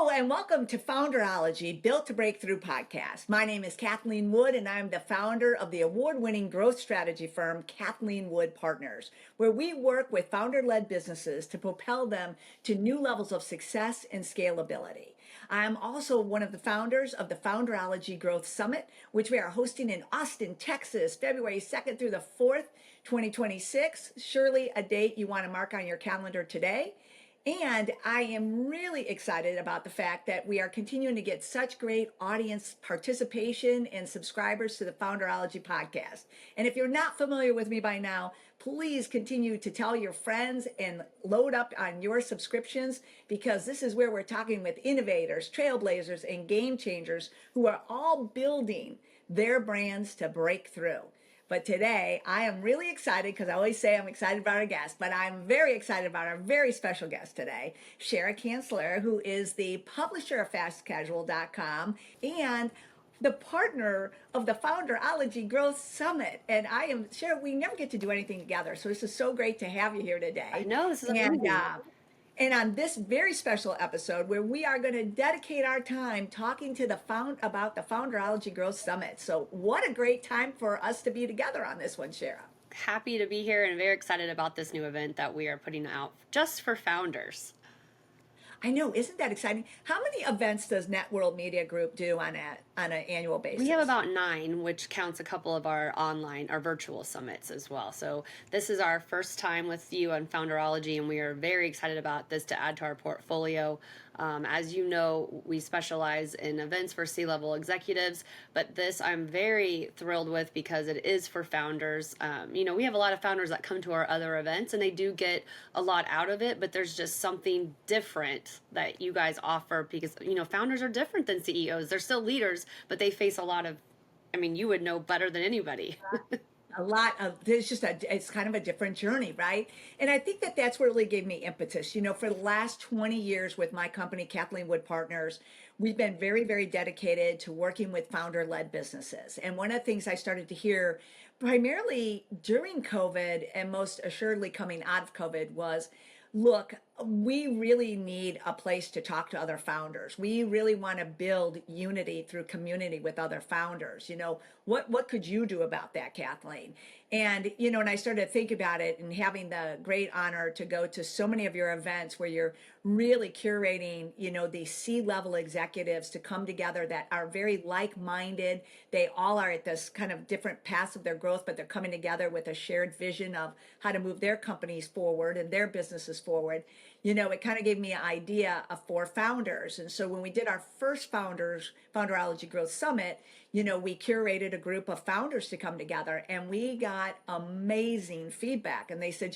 Hello and welcome to Founderology, Built to Breakthrough podcast. My name is Kathleen Wood and I'm the founder of the award-winning growth strategy firm Kathleen Wood Partners, where we work with founder-led businesses to propel them to new levels of success and scalability. I am also one of the founders of the Founderology Growth Summit, which we are hosting in Austin, Texas, February 2nd through the 4th, 2026. Surely a date you want to mark on your calendar today. And I am really excited about the fact that we are continuing to get such great audience participation and subscribers to the Founderology podcast. And if you're not familiar with me by now, please continue to tell your friends and load up on your subscriptions, because this is where we're talking with innovators, trailblazers, and game changers who are all building their brands to break through. But today, I am really excited because I always say I'm excited about our guest, but I'm very excited about our very special guest today, Cherryh Cansler, who is the publisher of FastCasual.com and the partner of the Founderology Growth Summit. And I am, Cherryh, we never get to do anything together, so this is so great to have you here today. I know, this is amazing. And on this very special episode, where we are going to dedicate our time talking to about the Founderology Growth Summit. So what a great time for us to be together on this one, Cherryh. Happy to be here and very excited about this new event that we are putting out just for founders. I know, isn't that exciting? How many events does Net World Media Group do on an annual basis? We have about 9, which counts a couple of our virtual summits as well. So this is our first time with you on Founderology, and we are very excited about this to add to our portfolio. As you know, we specialize in events for C-level executives, but this I'm very thrilled with because it is for founders. We have a lot of founders that come to our other events and they do get a lot out of it, but there's just something different that you guys offer because, founders are different than CEOs. They're still leaders, but they face a lot of, you would know better than anybody. It's kind of a different journey, right? And I think that that's what really gave me impetus. For the last 20 years with my company, Kathleen Wood Partners, we've been very, very dedicated to working with founder-led businesses. And one of the things I started to hear primarily during COVID and most assuredly coming out of COVID was, look, we really need a place to talk to other founders. We really want to build unity through community with other founders. What could you do about that, Kathleen? And, and I started to think about it and having the great honor to go to so many of your events where you're really curating, these C-level executives to come together that are very like-minded. They all are at this kind of different paths of their growth, but they're coming together with a shared vision of how to move their companies forward and their businesses forward. It kind of gave me an idea for founders. And so when we did our first Founderology Growth Summit, we curated a group of founders to come together and we got amazing feedback. And they said,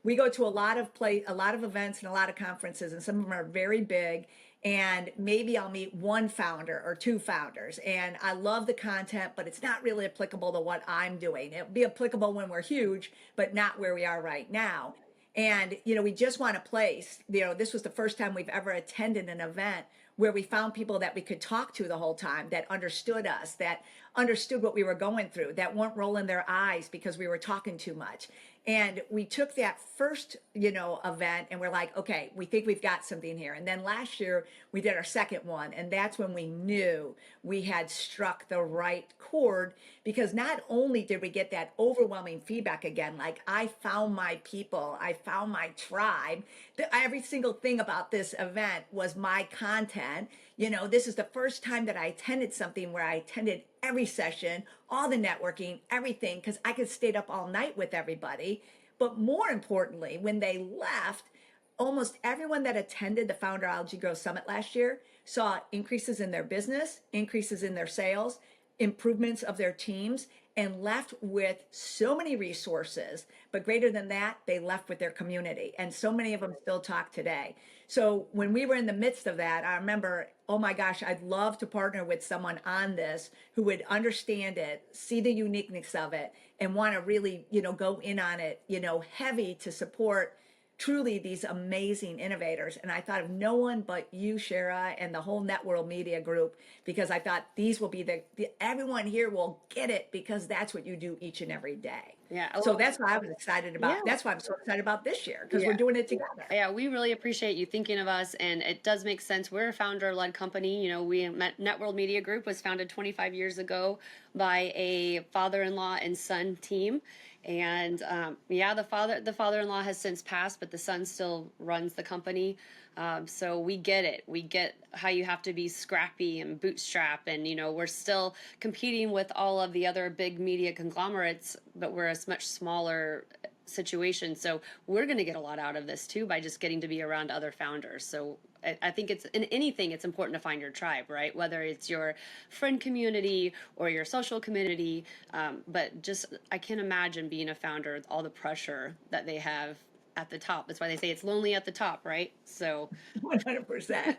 we go to a lot of events and a lot of conferences, and some of them are very big. And maybe I'll meet one founder or 2 founders. And I love the content, but it's not really applicable to what I'm doing. It'll be applicable when we're huge, but not where we are right now. And, we just want a place, this was the first time we've ever attended an event where we found people that we could talk to the whole time, that understood us, that understood what we were going through, that weren't rolling their eyes because we were talking too much. And we took that first, event and we're like, okay, we think we've got something here. And then last year we did our second one. And that's when we knew we had struck the right chord, because not only did we get that overwhelming feedback again, like I found my people, I found my tribe. Every single thing about this event was my content. This is the first time that I attended something where I attended every session, all the networking, everything, because I could stay up all night with everybody. But more importantly, when they left, almost everyone that attended the Founderology Growth Summit last year saw increases in their business, increases in their sales, improvements of their teams, and left with so many resources. But greater than that, they left with their community. And so many of them still talk today. So when we were in the midst of that, I remember, oh my gosh, I'd love to partner with someone on this who would understand it, see the uniqueness of it, and want to really, go in on it, heavy to support truly these amazing innovators. And I thought of no one but you, Cherryh, and the whole Net World Media Group, because I thought these will be everyone here will get it, because that's what you do each and every day. Yeah. So Well, that's why I was excited yeah. about, that's why I'm so excited about this year, because we're Yeah. doing it together. Yeah, we really appreciate you thinking of us, and it does make sense. We're a founder-led company. You know, Networld Media Group was founded 25 years ago by a father-in-law and son team, and yeah, the father-in-law has since passed, but the son still runs the company. So we get it. We get how you have to be scrappy and bootstrap, and you know, we're still competing with all of the other big media conglomerates, but we're a much smaller situation. So we're going to get a lot out of this too by just getting to be around other founders. So I think it's in anything, it's important to find your tribe, right? Whether it's your friend community or your social community. But just, I can't imagine being a founder with all the pressure that they have at the top. That's why they say it's lonely at the top, right? So 100%.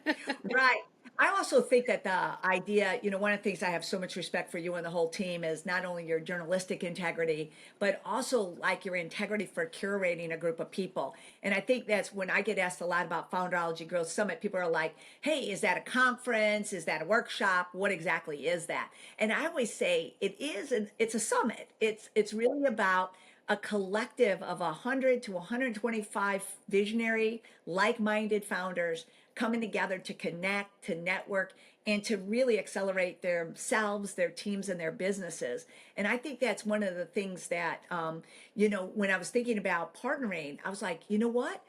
Right. I also think that the idea, one of the things I have so much respect for you and the whole team is not only your journalistic integrity, but also like your integrity for curating a group of people. And I think that's when I get asked a lot about Founderology Growth Summit, people are like, hey, is that a conference? Is that a workshop? What exactly is that? And I always say it's a summit. It's really about a collective of 100 to 125 visionary, like-minded founders coming together to connect, to network, and to really accelerate themselves, their teams, and their businesses. And I think that's one of the things that, when I was thinking about partnering, I was like, you know what?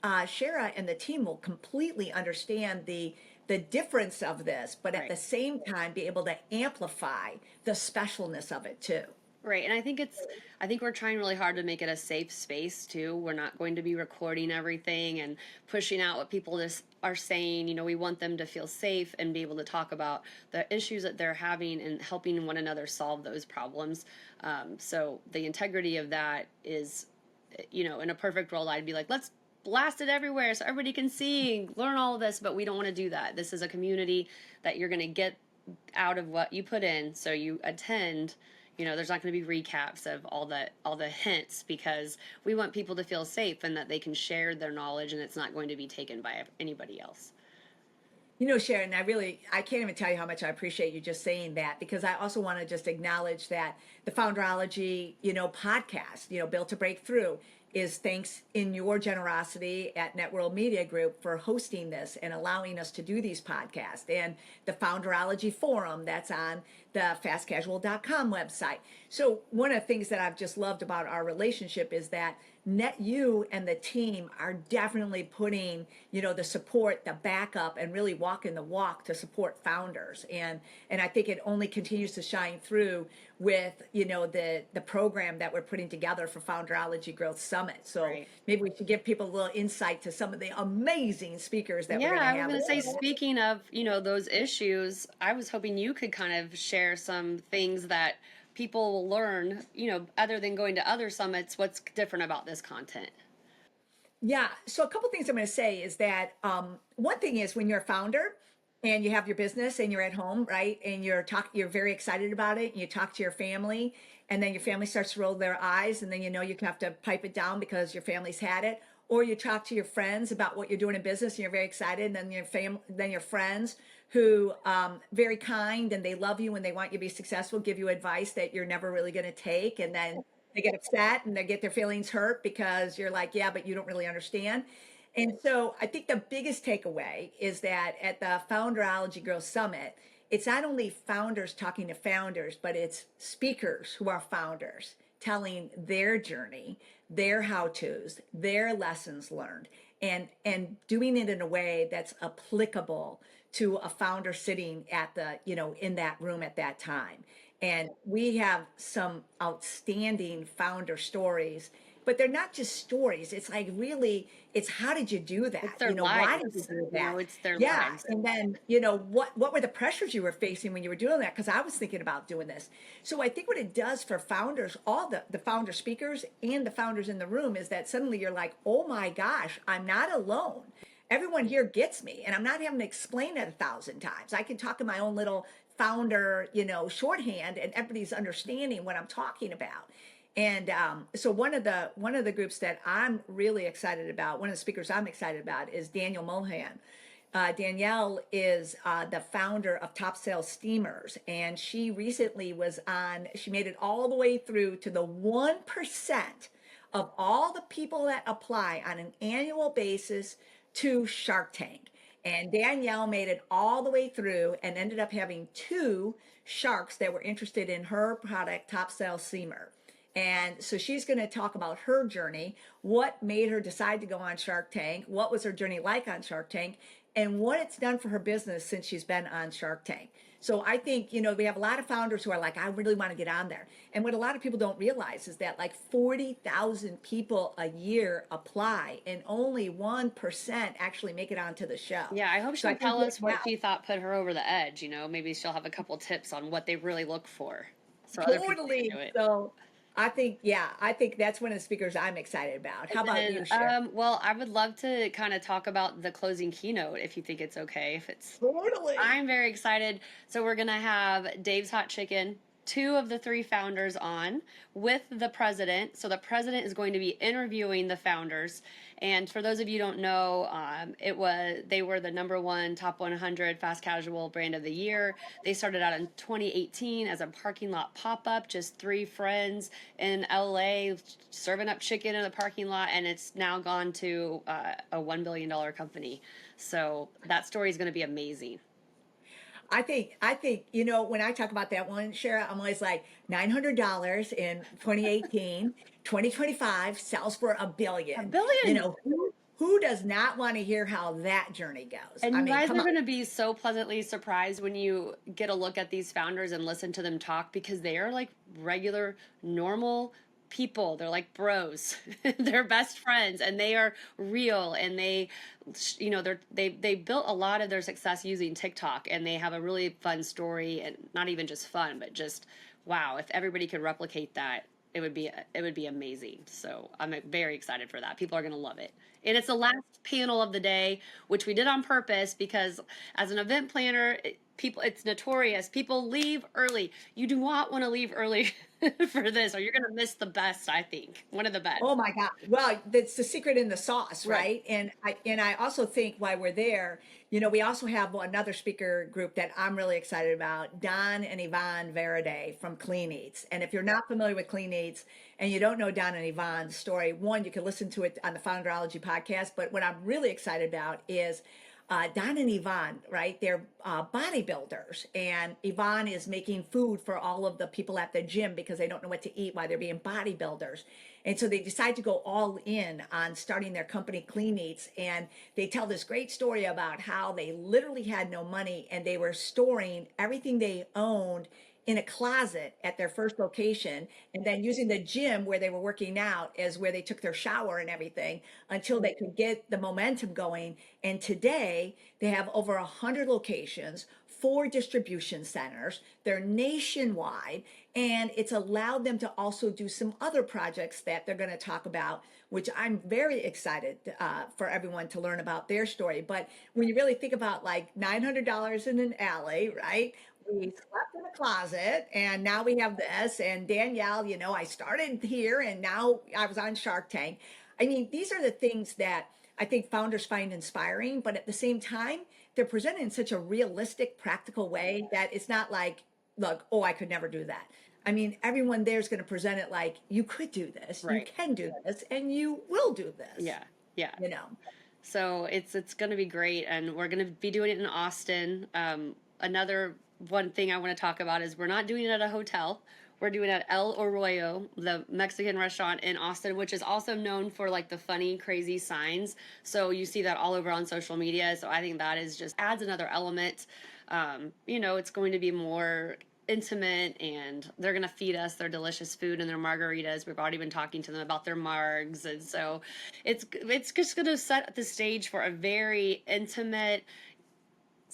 Cherryh and the team will completely understand the difference of this, but at right. the same time be able to amplify the specialness of it too. Right. And I think we're trying really hard to make it a safe space too. We're not going to be recording everything and pushing out what people just are saying. You know, we want them to feel safe and be able to talk about the issues that they're having and helping one another solve those problems. So the integrity of that is, in a perfect world, I'd be like, let's blast it everywhere so everybody can see, learn all of this, but we don't want to do that. This is a community that you're going to get out of what you put in. So you attend, there's not going to be recaps of all the hints, because we want people to feel safe and that they can share their knowledge and it's not going to be taken by anybody else. Sharon, I can't even tell you how much I appreciate you just saying that, because I also want to just acknowledge that the Founderology, podcast, Built to Break Through, is thanks in your generosity at Networld Media Group for hosting this and allowing us to do these podcasts, and the Founderology Forum that's on the fastcasual.com website. So one of the things that I've just loved about our relationship is that you and the team are definitely putting, the support, the backup, and really walking the walk to support founders. And I think it only continues to shine through with, the program that we're putting together for Founderology Growth Summit. So Right. maybe we should give people a little insight to some of the amazing speakers that we're Yeah, going I to was have. going to say, speaking of, those issues, I was hoping you could kind of share some things that people will learn, other than going to other summits, what's different about this content. Yeah. So a couple things I'm going to say is that one thing is when you're a founder and you have your business and you're at home, right? And you're very excited about it. And you talk to your family, and then your family starts to roll their eyes, and then you have to pipe it down because your family's had it. Or you talk to your friends about what you're doing in business, and you're very excited, and then your friends who very kind and they love you and they want you to be successful give you advice that you're never really going to take, and then they get upset and they get their feelings hurt because you're like, yeah, but you don't really understand. And so I think the biggest takeaway is that at the Founderology Growth Summit, it's not only founders talking to founders, but it's speakers who are founders telling their journey, their how-tos, their lessons learned, and doing it in a way that's applicable to a founder sitting at in that room at that time. And we have some outstanding founder stories, but they're not just stories. It's like really, it's how did you do that? It's their Why did you lives, do that? it's their Yeah. lives. And then, what were the pressures you were facing when you were doing that? Because I was thinking about doing this. So I think what it does for founders, all the founder speakers and the founders in the room, is that suddenly you're like, oh my gosh, I'm not alone. Everyone here gets me, and I'm not having to explain it 1,000 times. I can talk in my own little founder, shorthand, and everybody's understanding what I'm talking about. And so one of the groups that I'm really excited about, one of the speakers I'm excited about, is Daniel Mulhan. Danielle is the founder of Top Sales Steamers, and she recently was on, she made it all the way through to the 1% of all the people that apply on an annual basis to Shark Tank. And Danielle made it all the way through and ended up having two sharks that were interested in her product, Top Sales Steamer. And so she's going to talk about her journey, what made her decide to go on Shark Tank, what was her journey like on Shark Tank, and what it's done for her business since she's been on Shark Tank. So I think, we have a lot of founders who are like, I really want to get on there. And what a lot of people don't realize is that like 40,000 people a year apply and only 1% actually make it onto the show. Yeah, I hope So I she'll think tell us what now, she thought put her over the edge. Maybe she'll have a couple tips on what they really look for, so other people can totally. do it. So I think that's one of the speakers I'm excited about. How about you, Cher? Well, I would love to kind of talk about the closing keynote if you think it's okay. If it's, Totally. I'm very excited. So we're gonna have Dave's Hot Chicken, two of the three founders on with the president. So the president is going to be interviewing the founders. And for those of you who don't know, they were the #1 top 100 fast casual brand of the year. They started out in 2018 as a parking lot pop up, just three friends in LA serving up chicken in the parking lot, and it's now gone to a $1 billion company. So that story is going to be amazing. I think, when I talk about that one, Shara, I'm always like $900 in 2018, 2025 sells for a A billion. billion. Who does not want to hear how that journey goes? And I you mean, guys come are on. going to be so pleasantly surprised when you get a look at these founders and listen to them talk, because they are like regular, normal people. They're like bros. They're best friends, and they are real, and they built a lot of their success using TikTok, and they have a really fun story, and not even just fun, but just wow, if everybody could replicate that, it would be amazing. So I'm very excited for that. People are going to love it. And it's the last panel of the day, which we did on purpose because as an event planner, it's notorious. People leave early. You do not want to leave early for this, or you're going to miss the best, I think. One of the best. Oh my God. Well, that's the secret in the sauce, Right. right? And I also think while we're there, we also have another speaker group that I'm really excited about, Don and Yvonne Veraday from Clean Eats. And if you're not familiar with Clean Eats and you don't know Don and Yvonne's story, one, you can listen to it on the Founderology podcast. But what I'm really excited about is Don and Yvonne, right? They're bodybuilders, and Yvonne is making food for all of the people at the gym because they don't know what to eat while they're being bodybuilders. And so they decide to go all in on starting their company, Clean Eats. And they tell this great story about how they literally had no money and they were storing everything they owned in a closet at their first location, and then using the gym where they were working out as where they took their shower and everything until they could get the momentum going. And today they have over 100 locations, 4 distribution centers. They're nationwide, and it's allowed them to also do some other projects that they're going to talk about, which I'm very excited for everyone to learn about their story. But when you really think about like $900 in an alley, right? We slept in a closet, and now we have this. And Danielle, I started here and now I was on Shark Tank. I mean, these are the things that I think founders find inspiring, but at the same time, they're presented in such a realistic, practical way that it's not like, look, oh, I could never do that. I mean, everyone there is going to present it like you could do this, you Right. can do this, and you will do this. Yeah. Yeah. You know. So it's going to be great, and we're going to be doing it in Austin. Another one thing I want to talk about is we're not doing it at a hotel. We're doing it at El Arroyo, the Mexican restaurant in Austin, which is also known for like the funny, crazy signs. So you see that all over on social media. So I think that is just adds another element. It's going to be more intimate, and they're going to feed us their delicious food and their margaritas. We've already been talking to them about their margs, and so it's just going to set the stage for a very intimate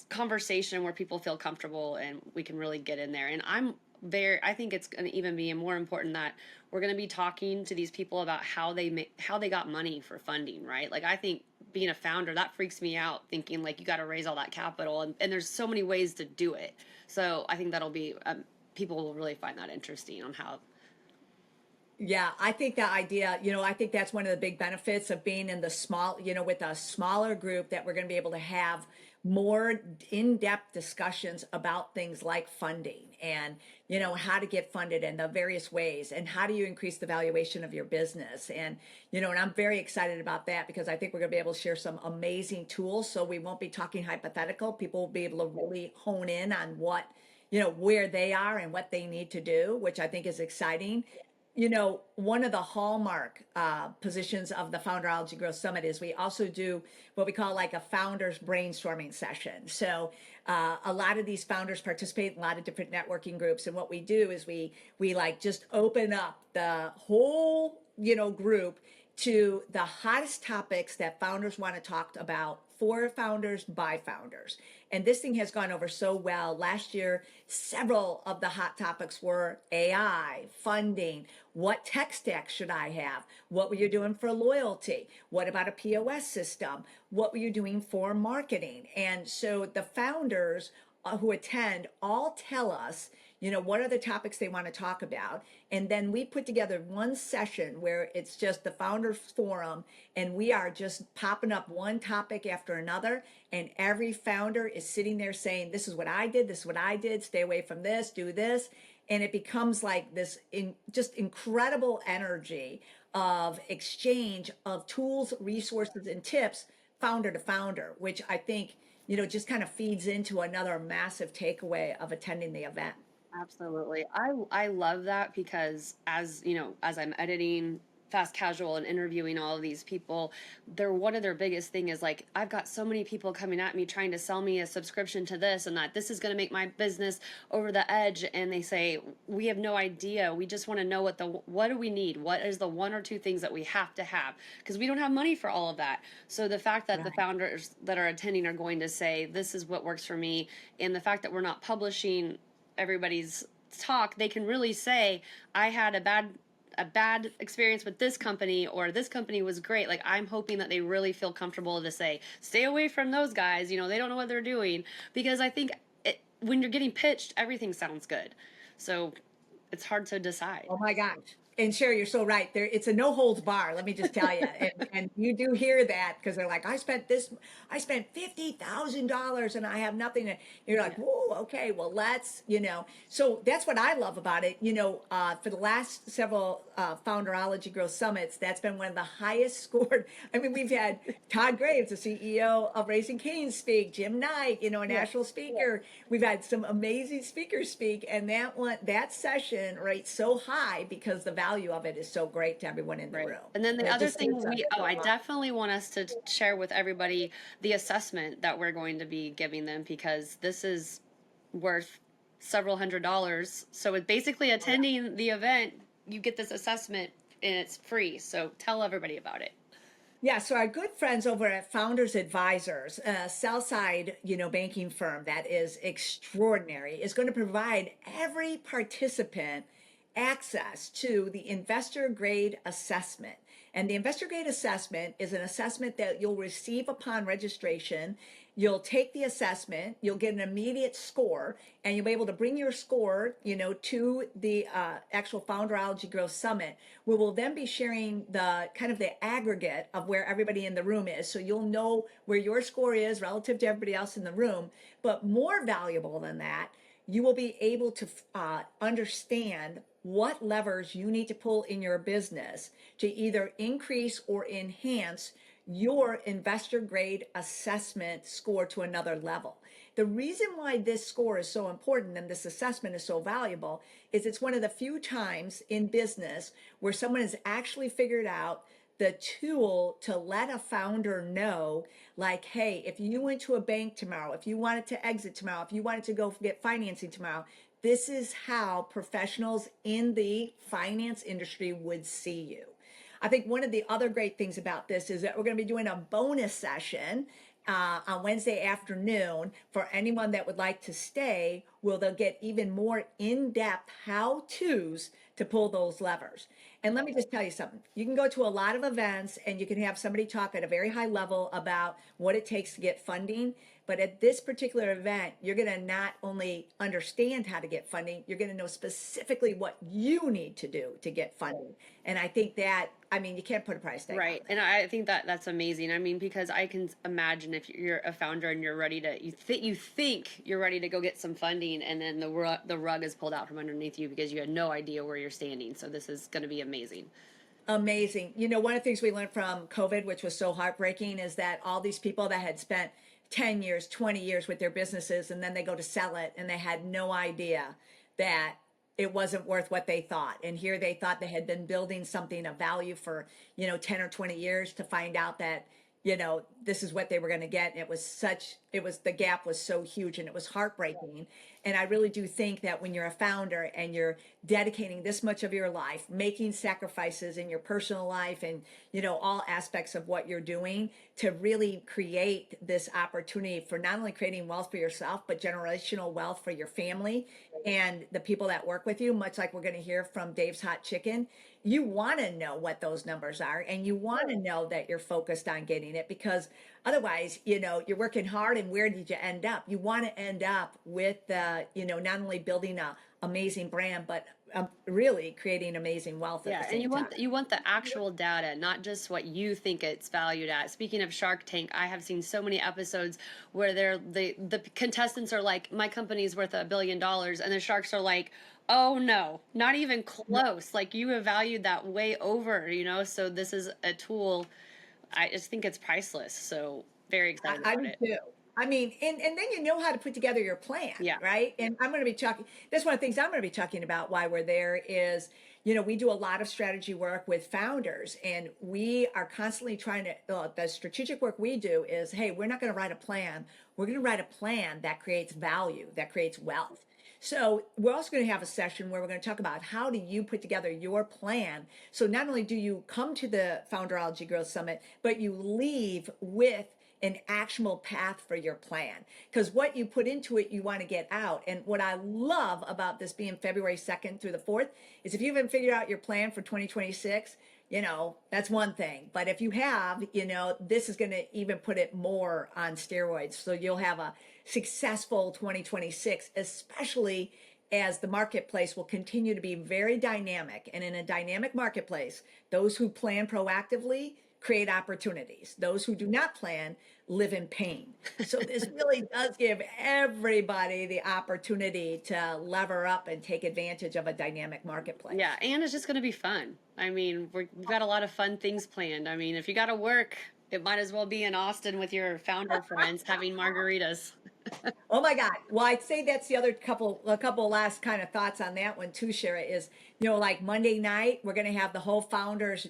conversation where people feel comfortable and we can really get in there. And I think it's going to even be more important that we're going to be talking to these people about how they got money for funding, right? Like, I think being a founder, that freaks me out, thinking like you got to raise all that capital, and there's so many ways to do it. So I think that'll be people will really find that interesting on how. Yeah, I think that idea, I think that's one of the big benefits of being in the small, with a smaller group, that we're going to be able to have more in-depth discussions about things like funding and, how to get funded in the various ways and how do you increase the valuation of your business. And I'm very excited about that because I think we're going to be able to share some amazing tools. So we won't be talking hypothetical. People will be able to really hone in on what, where they are and what they need to do, which I think is exciting. One of the hallmark positions of the Founderology Growth Summit is we also do what we call like a founders brainstorming session. So a lot of these founders participate in a lot of different networking groups, and what we do is we like just open up the whole group to the hottest topics that founders want to talk about for founders by founders. And this thing has gone over so well. Last year, several of the hot topics were AI, funding, what tech stack should I have? What were you doing for loyalty? What about a POS system? What were you doing for marketing? And so the founders who attend all tell us, what are the topics they want to talk about. And then we put together one session where it's just the founders forum and we are just popping up one topic after another. And every founder is sitting there saying, this is what I did. This is what I did. Stay away from this, do this. And it becomes like this just incredible energy of exchange of tools, resources, and tips, founder to founder, which I think, just kind of feeds into another massive takeaway of attending the event. Absolutely. I love that because as, as I'm editing fast casual and interviewing all of these people, one of their biggest thing is like, I've got so many people coming at me trying to sell me a subscription to this and that this is going to make my business over the edge, and they say, we have no idea. We just want to know what do we need? What is the one or two things that we have to have? Because we don't have money for all of that. So the fact that the founders that are attending are going to say, this is what works for me, and the fact that we're not publishing everybody's talk, they can really say, I had a bad experience with this company, or this company was great. Like, I'm hoping that they really feel comfortable to say, stay away from those guys, they don't know what they're doing, because I think when you're getting pitched, everything sounds good, so it's hard to decide. Oh my gosh. And Cherryh, you're so right. It's a no holds bar, let me just tell you. And you do hear that because they're like, I spent $50,000 and I have nothing. You're like, whoa, okay, well, so that's what I love about it. For the last several Founderology Growth Summits, that's been one of the highest scored. I mean, we've had Todd Graves, the CEO of Raising Cane's, speak, Jim Knight, a national speaker. We've had some amazing speakers speak, and that session rates so high because the value of it is so great to everyone in the room. And then the other thing I definitely want us to share with everybody the assessment that we're going to be giving them, because this is worth several $100s. So it's basically attending the event, you get this assessment and it's free. So tell everybody about it. Yeah, so our good friends over at Founders Advisors, a sell-side, banking firm that is extraordinary, is going to provide every participant access to the investor grade assessment. And the investor grade assessment is an assessment that you'll receive upon registration. You'll take the assessment, you'll get an immediate score, and you'll be able to bring your score, to the actual Founderology Growth Summit. We will then be sharing the kind of the aggregate of where everybody in the room is. So you'll know where your score is relative to everybody else in the room. But more valuable than that, you will be able to understand what levers you need to pull in your business to either increase or enhance your investor grade assessment score to another level. The reason why this score is so important and this assessment is so valuable is it's one of the few times in business where someone has actually figured out the tool to let a founder know, like, hey, if you went to a bank tomorrow, if you wanted to exit tomorrow, if you wanted to go get financing tomorrow, this is how professionals in the finance industry would see you. I think one of the other great things about this is that we're going to be doing a bonus session on Wednesday afternoon for anyone that would like to stay, where they'll get even more in-depth how-tos to pull those levers. And let me just tell you something. You can go to a lot of events and you can have somebody talk at a very high level about what it takes to get funding. but at this particular event, you're going to not only understand how to get funding, you're going to know specifically what you need to do to get funding. And I think that, I mean, you can't put a price tag on Right. And I think that that's amazing. I mean, because I can imagine if you're a founder and you're ready to, you think you're ready to go get some funding, and then the rug is pulled out from underneath you because you had no idea where you're standing. So this is going to be amazing. Amazing. You know, one of the things we learned from COVID, which was so heartbreaking, is that all these people that had spent 10 years, 20 years with their businesses, and then they go to sell it and they had no idea that it wasn't worth what they thought. And here they thought they had been building something of value for, 10 or 20 years, to find out that, this is what they were going to get. And the gap was so huge, and it was heartbreaking. And I really do think that when you're a founder and you're dedicating this much of your life, making sacrifices in your personal life and, all aspects of what you're doing to really create this opportunity for not only creating wealth for yourself, but generational wealth for your family and the people that work with you, much like we're going to hear from Dave's Hot Chicken, you want to know what those numbers are, and you want to know that you're focused on getting it, because otherwise, you're working hard, and where did you end up? You want to end up with, not only building a amazing brand, but really creating amazing wealth at the And same time. you want the actual data, not just what you think it's valued at. Speaking of Shark Tank, I have seen so many episodes where the contestants are like, my company's worth $1 billion, and the sharks are like, oh no, not even close. Like, you have valued that way over, so this is a tool. I just think it's priceless. So very excited I about do it. too. I mean, and then you know how to put together your plan, Yeah. right? And I'm going to be talking, that's one of the things I'm going to be talking about why we're there is, we do a lot of strategy work with founders, and we are constantly trying to, the strategic work we do is, hey, we're not going to write a plan. We're going to write a plan that creates value, that creates wealth. So we're also going to have a session where we're going to talk about how do you put together your plan. So not only do you come to the Founderology Growth Summit, but you leave with an actionable path for your plan, because what you put into it, you want to get out. And what I love about this being February 2nd through the 4th is if you haven't figured out your plan for 2026, that's one thing. But if you have, this is going to even put it more on steroids. So you'll have a successful 2026, especially as the marketplace will continue to be very dynamic. And in a dynamic marketplace, those who plan proactively create opportunities. Those who do not plan live in pain. So this really does give everybody the opportunity to lever up and take advantage of a dynamic marketplace. Yeah, and it's just going to be fun. I mean, we've got a lot of fun things planned. I mean, if you got to work, it might as well be in Austin with your founder friends having margaritas. Oh my God. Well, I'd say that's the other a couple last kind of thoughts on that one too, Cherryh, is, like Monday night, we're going to have the whole founders,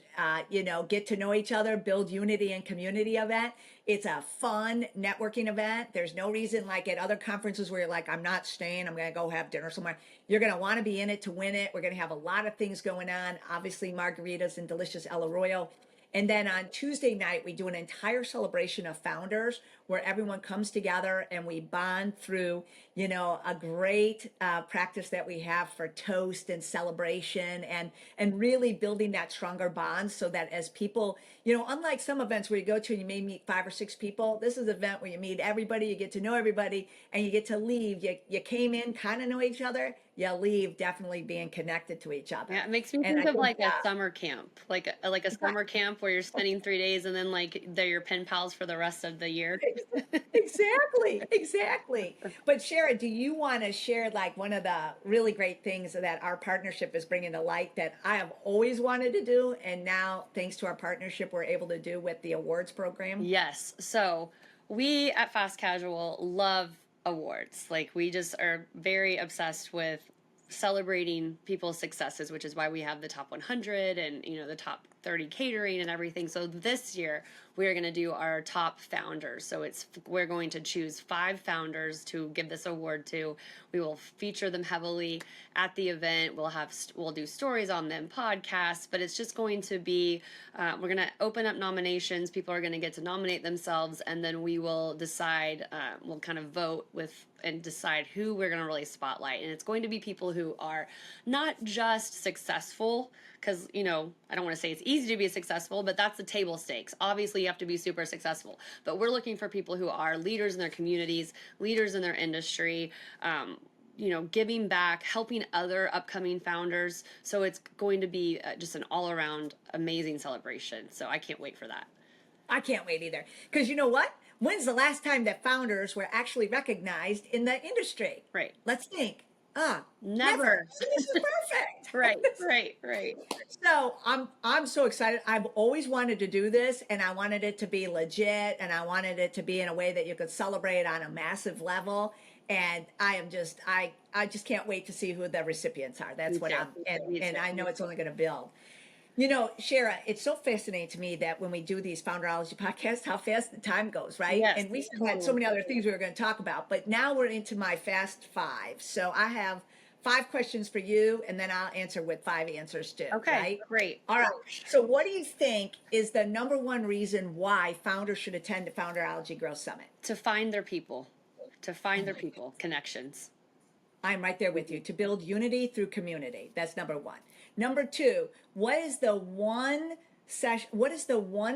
get to know each other, build unity and community event. It's a fun networking event. There's no reason, like at other conferences where you're like, I'm not staying, I'm going to go have dinner somewhere. You're going to want to be in it to win it. We're going to have a lot of things going on. Obviously, margaritas and delicious El Arroyo. And then on Tuesday night, we do an entire celebration of founders where everyone comes together and we bond through, a great practice that we have for toast and celebration, and really building that stronger bond, so that as people, unlike some events where you go to and you may meet 5 or 6 people, this is an event where you meet everybody, you get to know everybody, and you get to leave. You came in, kind of know each other. You leave definitely being connected to each other. Yeah, it makes me think of like a summer camp, like a summer camp where you're spending 3 days and then like they're your pen pals for the rest of the year. Exactly. But Cherryh, do you want to share like one of the really great things that our partnership is bringing to light that I have always wanted to do, and now thanks to our partnership we're able to do with the awards program? Yes. So we at Fast Casual love awards. Like, we just are very obsessed with celebrating people's successes, which is why we have the top 100 and the top 30 catering and everything. So this year we are going to do our top founders. So we're going to choose 5 founders to give this award to. We will feature them heavily at the event. We'll do stories on them, podcasts, but it's just going to be we're going to open up nominations. People are going to get to nominate themselves, and then we will decide. We'll kind of vote with and decide who we're going to really spotlight. And it's going to be people who are not just successful, because, I don't want to say it's easy to be successful, but that's the table stakes. Obviously, you have to be super successful. But we're looking for people who are leaders in their communities, leaders in their industry, giving back, helping other upcoming founders. So it's going to be just an all around amazing celebration. So I can't wait for that. I can't wait either. Because you know what? When's the last time that founders were actually recognized in the industry? Right. Let's think. Never. So this is perfect. Right. So I'm so excited. I've always wanted to do this, and I wanted it to be legit, and I wanted it to be in a way that you could celebrate on a massive level. And I just can't wait to see who the recipients are. That's what and I know it's only going to build. Cherryh, it's so fascinating to me that when we do these Founderology podcasts, how fast the time goes, right? Yes, and we still had so many other things we were going to talk about, but now we're into my fast five. So I have 5 questions for you, and then I'll answer with 5 answers too. Okay, right? Great. All right. So what do you think is the number one reason why founders should attend the Founderology Growth Summit? To find their people, connections. I'm right there with you. To build unity through community. That's number 1. Number 2, what is the one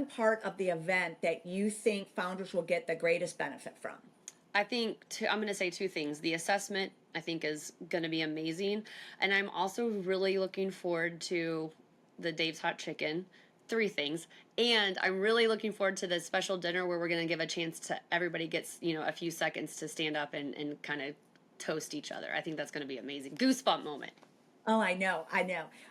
part of the event that you think founders will get the greatest benefit from? I think I'm going to say 2 things. The assessment, I think, is going to be amazing. And I'm also really looking forward to the Dave's Hot Chicken. 3 things. And I'm really looking forward to the special dinner where we're going to give a chance to everybody gets, a few seconds to stand up and kind of toast each other. I think that's going to be amazing. Goosebump moment. Oh, I know.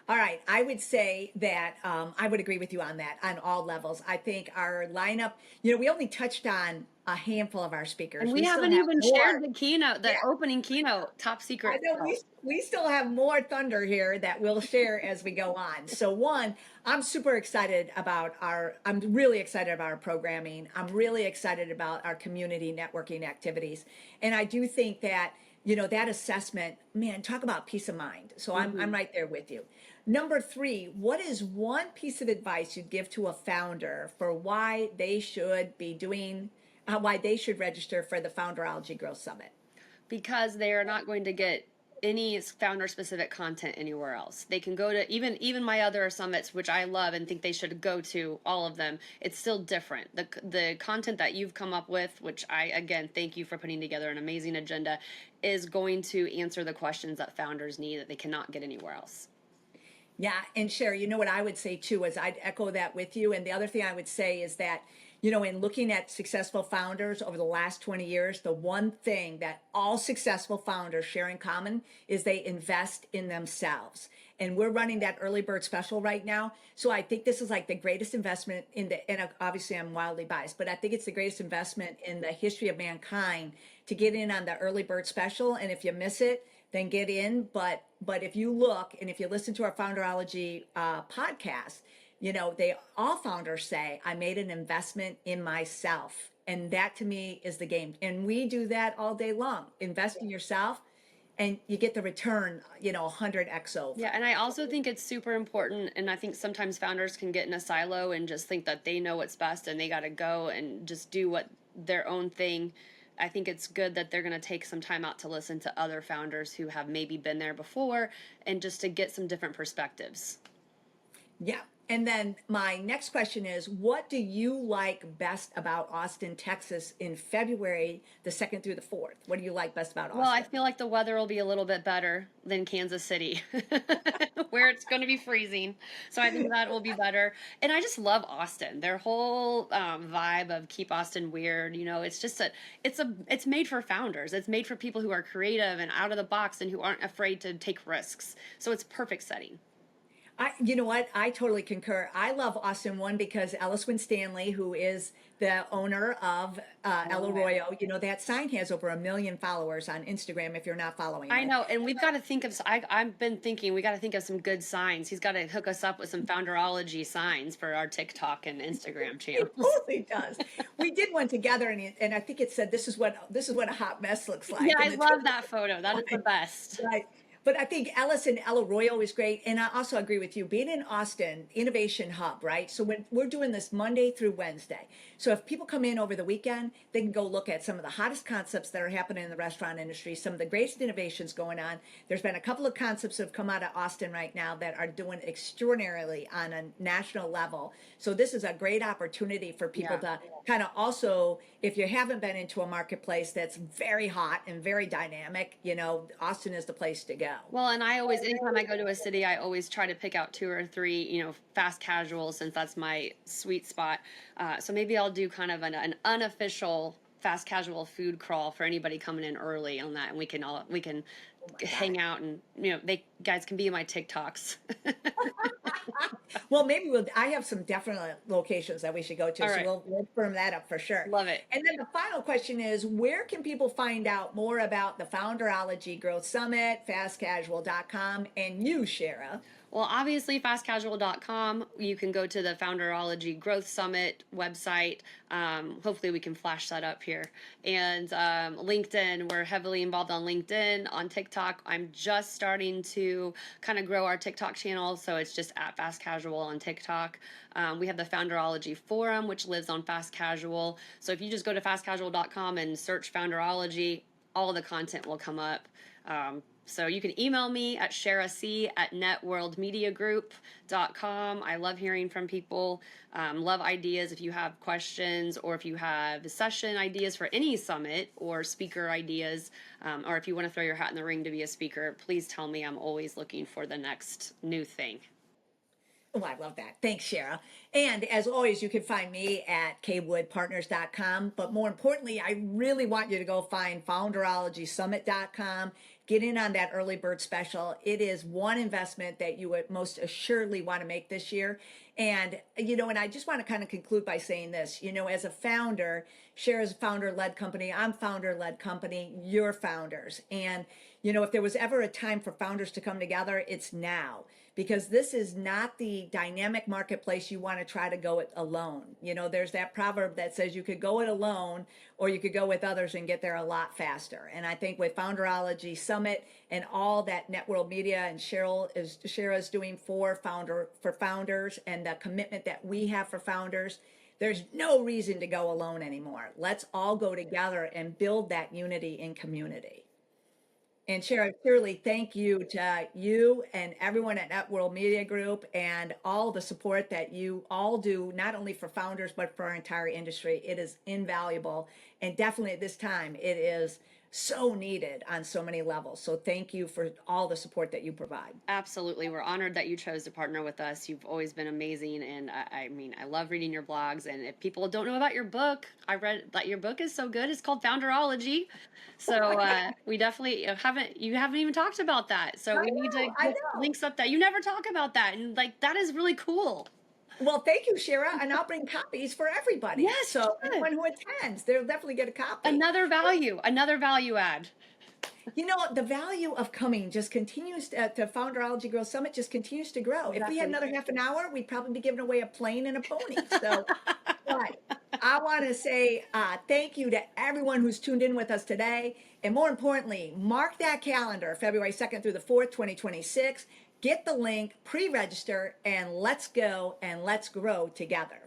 All right. I would say that I would agree with you on that on all levels. I think our lineup, we only touched on a handful of our speakers. And we haven't even shared the keynote, the opening keynote, top secret. I know we still have more thunder here that we'll share as we go on. So I'm really excited about our programming. I'm really excited about our community networking activities. And I do think that that assessment, man, talk about peace of mind. So I'm right there with you. Number 3, what is one piece of advice you'd give to a founder for why they should register for the Founderology Growth Summit? Because they are not going to get any founder specific content anywhere else. They can go to even my other summits, which I love and think they should go to all of them. It's still different. The content that you've come up with, which I again thank you for putting together an amazing agenda, is going to answer the questions that founders need that they cannot get anywhere else. Yeah, and Cherryh, what I would say too is I'd echo that with you. And the other thing I would say is that in looking at successful founders over the last 20 years, the one thing that all successful founders share in common is they invest in themselves. And we're running that early bird special right now. So I think this is like the greatest investment and obviously I'm wildly biased, but I think it's the greatest investment in the history of mankind to get in on the early bird special. And if you miss it, then get in. But if you look and if you listen to our Founderology podcast, all founders say, I made an investment in myself. And that to me is the game. And we do that all day long. Invest in yourself and you get the return, 100x over. Yeah. And I also think it's super important. And I think sometimes founders can get in a silo and just think that they know what's best and they got to go and just do their own thing. I think it's good that they're going to take some time out to listen to other founders who have maybe been there before and just to get some different perspectives. Yeah. And then my next question is, what do you like best about Austin, Texas in February the 2nd through the 4th? What do you like best about Austin? Well, I feel like the weather will be a little bit better than Kansas City, where it's going to be freezing. So I think that will be better. And I just love Austin. Their whole vibe of keep Austin weird. It's just it's made for founders. It's made for people who are creative and out of the box and who aren't afraid to take risks. So it's perfect setting. You know what? I totally concur. I love Austin, one, because Ellis Winstanley, who is the owner of El Arroyo, that sign has over 1 million followers on Instagram if you're not following I know. And we've got to think of, I've been thinking, we got to think of some good signs. He's got to hook us up with some Founderology signs for our TikTok and Instagram channels. It totally does. We did one together and I think it said, this is what a hot mess looks like. Yeah, I love that photo. That is the best. Right. But I think Ellis and El Arroyo is great. And I also agree with you. Being in Austin, Innovation Hub, right? So when we're doing this Monday through Wednesday. So if people come in over the weekend, they can go look at some of the hottest concepts that are happening in the restaurant industry, some of the greatest innovations going on. There's been a couple of concepts that have come out of Austin right now that are doing extraordinarily on a national level. So this is a great opportunity for people Yeah. to kind of also, if you haven't been into a marketplace that's very hot and very dynamic, Austin is the place to go. Well, and I always, anytime I go to a city, I always try to pick out two or three, fast casual, since that's my sweet spot. So maybe I'll do kind of an unofficial fast casual food crawl for anybody coming in early on that, and we can hang out, and they guys can be in my TikToks. Well, maybe I have some definite locations that we should go to, All so right. we'll firm that up for sure. Love it. And then the final question is, where can people find out more about the Founderology Growth Summit, fastcasual.com, and you, Cherryh? Well, obviously, fastcasual.com. You can go to the Founderology Growth Summit website. Hopefully, we can flash that up here. And LinkedIn, we're heavily involved on LinkedIn, on TikTok. I'm just starting to kind of grow our TikTok channel, so it's just at Fast Casual on TikTok. We have the Founderology Forum, which lives on Fast Casual. So if you just go to fastcasual.com and search Founderology, all the content will come up. So you can email me at cherryh@networldmediagroup.com. I love hearing from people. Love ideas if you have questions, or if you have session ideas for any summit, or speaker ideas, or if you want to throw your hat in the ring to be a speaker, please tell me. I'm always looking for the next new thing. Oh, I love that. Thanks, Cherryh. And as always, you can find me at kwoodpartners.com. But more importantly, I really want you to go find founderologysummit.com. Get in on that early bird special. It is one investment that you would most assuredly want to make this year. And, and I just want to kind of conclude by saying this, as a founder, Cherryh's a founder-led company. I'm founder-led company. You're founders. And, if there was ever a time for founders to come together, it's now. Because this is not the dynamic marketplace you want to try to go it alone. There's that proverb that says you could go it alone, or you could go with others and get there a lot faster. And I think with Founderology Summit and all that Networld Media and Cherryh is doing for founders, and the commitment that we have for founders, there's no reason to go alone anymore. Let's all go together and build that unity in community. And Cherryh, truly thank you to you and everyone at Networld Media Group, and all the support that you all do, not only for founders, but for our entire industry. It is invaluable. And definitely at this time, it is so needed on so many levels. So thank you for all the support that you provide. Absolutely. We're honored that you chose to partner with us. You've always been amazing. And I love reading your blogs. And if people don't know about your book, I read that your book is so good. It's called Founderology. So we definitely you haven't even talked about that. So we need to get links up that you never talk about that. And that is really cool. Well, thank you, Cherryh, and I'll bring copies for everybody. Yes, so anyone who attends, they'll definitely get a copy. Another value add. The value of coming just continues to Founderology Growth Summit just continues to grow. Exactly. If we had another half an hour, we'd probably be giving away a plane and a pony. So, but I want to say thank you to everyone who's tuned in with us today. And more importantly, mark that calendar, February 2nd through the 4th, 2026. Get the link, pre-register, and let's go and let's grow together.